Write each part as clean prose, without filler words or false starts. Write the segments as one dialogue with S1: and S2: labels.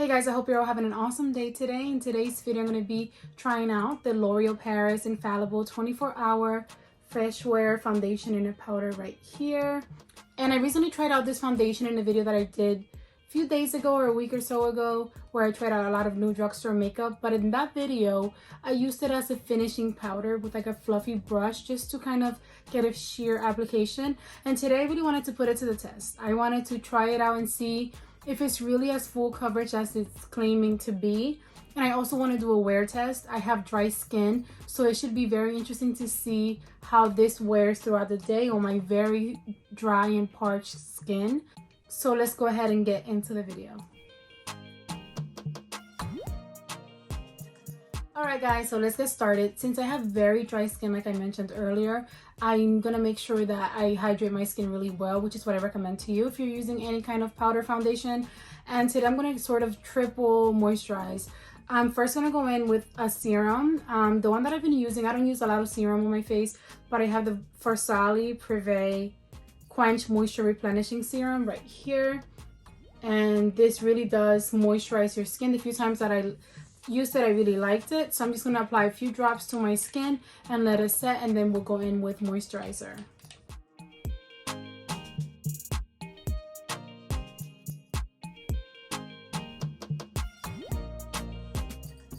S1: Hey guys, I hope you're all having an awesome day today. In today's video, I'm going to be trying out the L'Oreal Paris Infallible 24-Hour Fresh Wear Foundation in a powder right here. And I recently tried out this foundation in a video that I did a few days ago or a week or so ago, where I tried out a lot of new drugstore makeup. But in that video, I used it as a finishing powder with like a fluffy brush just to kind of get a sheer application. And today I really wanted to put it to the test. I wanted to try it out and see if it's really as full coverage as it's claiming to be. And I also want to do a wear test. I have dry skin, so it should be very interesting to see how this wears throughout the day on my very dry and parched skin. So let's go ahead and get into the video. Alright guys, so let's get started. Since I have very dry skin, like I mentioned earlier, I'm gonna make sure that I hydrate my skin really well, which is what I recommend to you if you're using any kind of powder foundation. And today I'm gonna sort of triple moisturize. I'm first gonna go in with a serum. The one that I've been using, I don't use a lot of serum on my face, but I have the Farsali Privé Quench Moisture Replenishing Serum right here. And this really does moisturize your skin. The few times that I used it, I really liked it. So I'm just going to apply a few drops to my skin and let it set, and then we'll go in with moisturizer.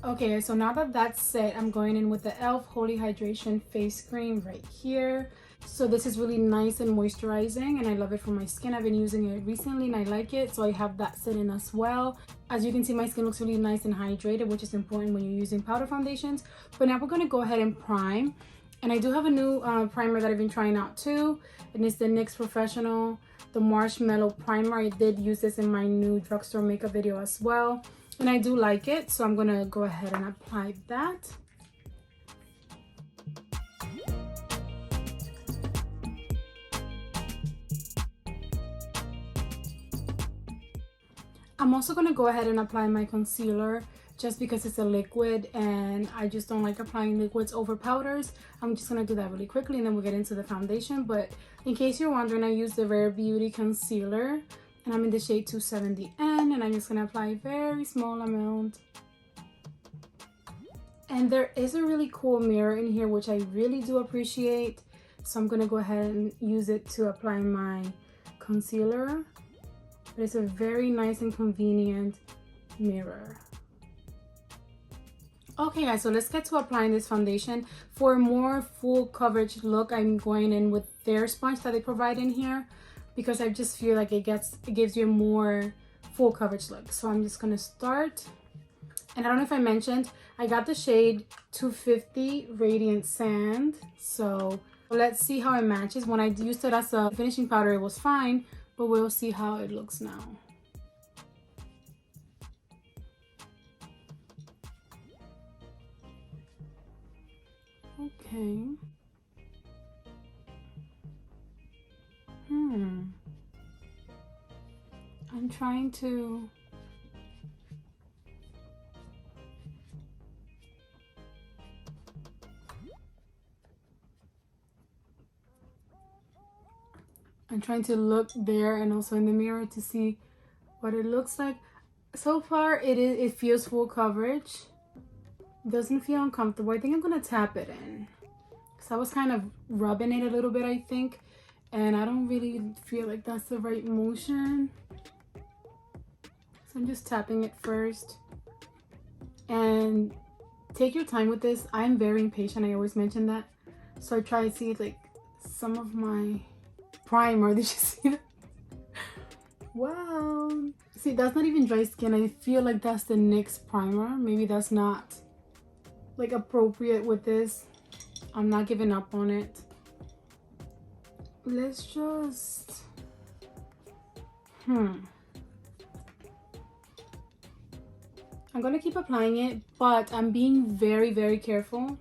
S1: Okay, so now that that's set, I'm going in with the e.l.f. Holy Hydration Face Cream right here. So this is really nice and moisturizing, and I love it for my skin. I've been using it recently and I like it, so I have that set in as well. As you can see, my skin looks really nice and hydrated, which is important when you're using powder foundations. But now we're going to go ahead and prime. And I do have a new primer that I've been trying out too, and it's the NYX Professional, the Marshmallow Primer. I did use this in my new drugstore makeup video as well, and I do like it, so I'm going to go ahead and apply that. I'm also going to go ahead and apply my concealer just because it's a liquid and I just don't like applying liquids over powders. I'm just going to do that really quickly and then we'll get into the foundation. But in case you're wondering, I use the Rare Beauty concealer and I'm in the shade 270N, and I'm just going to apply a very small amount. And there is a really cool mirror in here, which I really do appreciate. So I'm going to go ahead and use it to apply my concealer. But it's a very nice and convenient mirror. Okay guys, so let's get to applying this foundation. For a more full coverage look, I'm going in with their sponge that they provide in here, because I just feel like it gives you a more full coverage look. So I'm just gonna start. And I don't know if I mentioned, I got the shade 250 Radiant Sand. So let's see how it matches. When I used it as a finishing powder, it was fine, but we'll see how it looks now. Okay. I'm trying to... I'm trying to look there and also in the mirror to see what it looks like. So far, it feels full coverage. Doesn't feel uncomfortable. I think I'm gonna tap it in, because I was kind of rubbing it a little bit, I think, and I don't really feel like that's the right motion. So I'm just tapping it first. And take your time with this. I'm very impatient. I always mention that. So I try to see like some of my primer. Did you see that? Wow. See, that's not even dry skin. I feel like that's the NYX primer. Maybe that's not like appropriate with this. I'm not giving up on it. Let's just I'm gonna keep applying it, but I'm being very, very careful,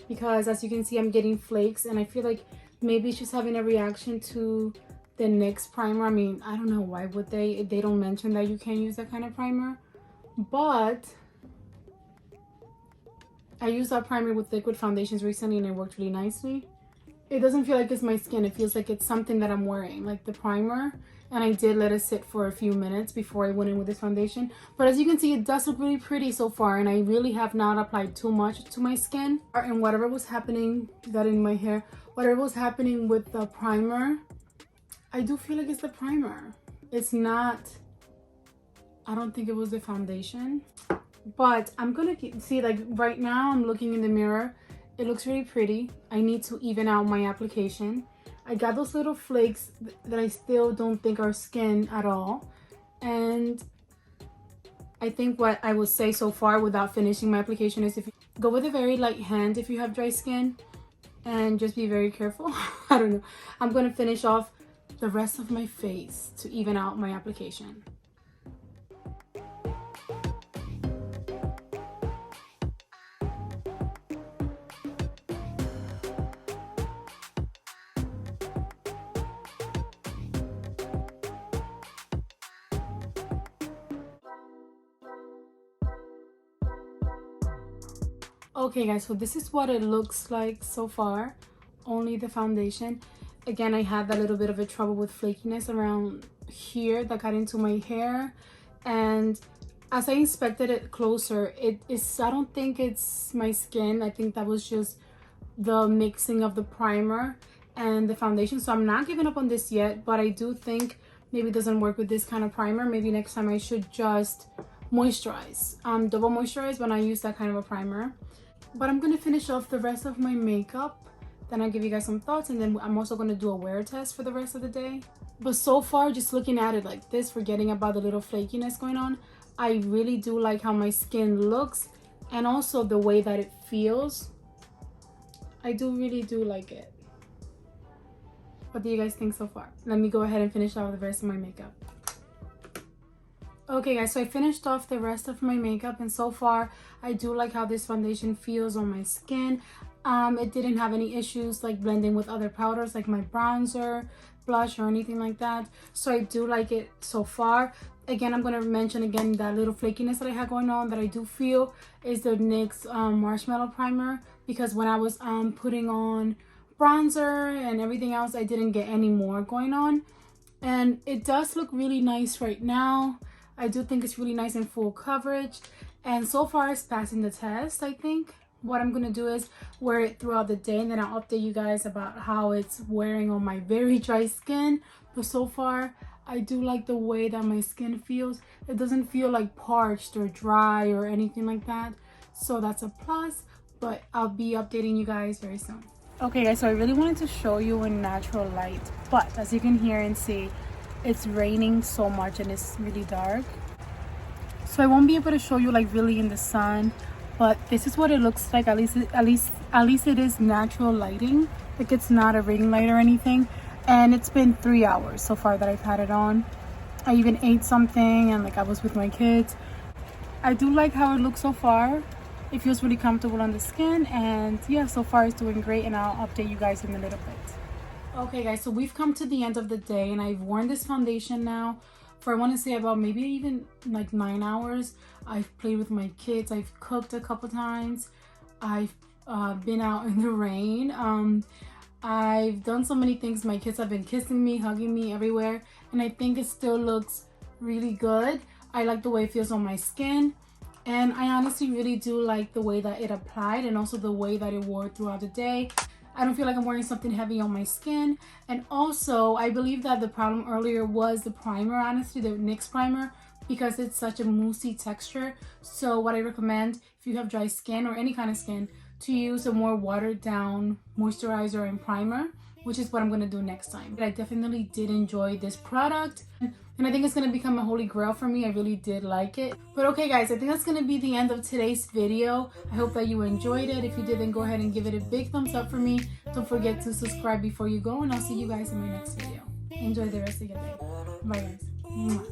S1: because as you can see, I'm getting flakes, and I feel like maybe it's just having a reaction to the NYX primer. I mean, I don't know, why would they? They don't mention that you can't use that kind of primer. But I used that primer with liquid foundations recently and it worked really nicely. It doesn't feel like it's my skin. It feels like it's something that I'm wearing, like the primer. and I did let it sit for a few minutes before I went in with this foundation. But as you can see, it does look really pretty so far, and I really have not applied too much to my skin. And whatever was happening, got in my hair, whatever was happening with the primer, I do feel like it's the primer. It's not, I don't think it was the foundation. But I'm gonna see, like right now I'm looking in the mirror, it looks really pretty. I need to even out my application. I got those little flakes that I still don't think are skin at all. And I think what I would say so far without finishing my application is if you go with a very light hand if you have dry skin, and just be very careful. I don't know. I'm gonna finish off the rest of my face to even out my application. Okay guys, so this is what it looks like so far, only the foundation. Again, I had that little bit of a trouble with flakiness around here that got into my hair, and as I inspected it closer, I don't think it's my skin. I think that was just the mixing of the primer and the foundation. So I'm not giving up on this yet, but I do think maybe it doesn't work with this kind of primer. Maybe next time I should just moisturize, double moisturize when I use that kind of a primer. But I'm gonna finish off the rest of my makeup, then I'll give you guys some thoughts, and then I'm also gonna do a wear test for the rest of the day. But so far, just looking at it like this, forgetting about the little flakiness going on, I really do like how my skin looks and also the way that it feels. I really do like it. What do you guys think so far? Let me go ahead and finish off the rest of my makeup. Okay guys, so I finished off the rest of my makeup, and so far I do like how this foundation feels on my skin. It didn't have any issues like blending with other powders like my bronzer, blush, or anything like that. So I do like it so far. Again, I'm going to mention again that little flakiness that I had going on that I do feel is the NYX Marshmallow Primer, because when I was putting on bronzer and everything else, I didn't get any more going on. And it does look really nice right now. I do think it's really nice and full coverage, and so far it's passing the test. I think what I'm gonna do is wear it throughout the day, and then I'll update you guys about how it's wearing on my very dry skin. But so far I do like the way that my skin feels. It doesn't feel like parched or dry or anything like that, so that's a plus. But I'll be updating you guys very soon. Okay guys, so I really wanted to show you in natural light, but as you can hear and see, it's raining so much and it's really dark, so I won't be able to show you like really in the sun. But this is what it looks like. At least it is natural lighting. Like, it's not a ring light or anything. And it's been 3 hours so far that I've had it on. I even ate something, and like I was with my kids. I do like how it looks so far. It feels really comfortable on the skin, and yeah, so far it's doing great, and I'll update you guys in a little bit. Okay guys, so we've come to the end of the day, and I've worn this foundation now for, I want to say, about maybe even like 9 hours. I've played with my kids, I've cooked a couple times, I've been out in the rain, I've done so many things. My kids have been kissing me, hugging me everywhere, and I think it still looks really good. I like the way it feels on my skin, and I honestly really do like the way that it applied, and also the way that it wore throughout the day. I don't feel like I'm wearing something heavy on my skin. And also, I believe that the problem earlier was the primer, honestly, the NYX primer, because it's such a moussey texture. So what I recommend, if you have dry skin or any kind of skin, to use a more watered down moisturizer and primer, which is what I'm going to do next time. But I definitely did enjoy this product, and I think it's going to become a holy grail for me. I really did like it. But okay guys, I think that's going to be the end of today's video. I hope that you enjoyed it. If you did, then go ahead and give it a big thumbs up for me. Don't forget to subscribe before you go, and I'll see you guys in my next video. Enjoy the rest of your day. Bye guys. Mwah.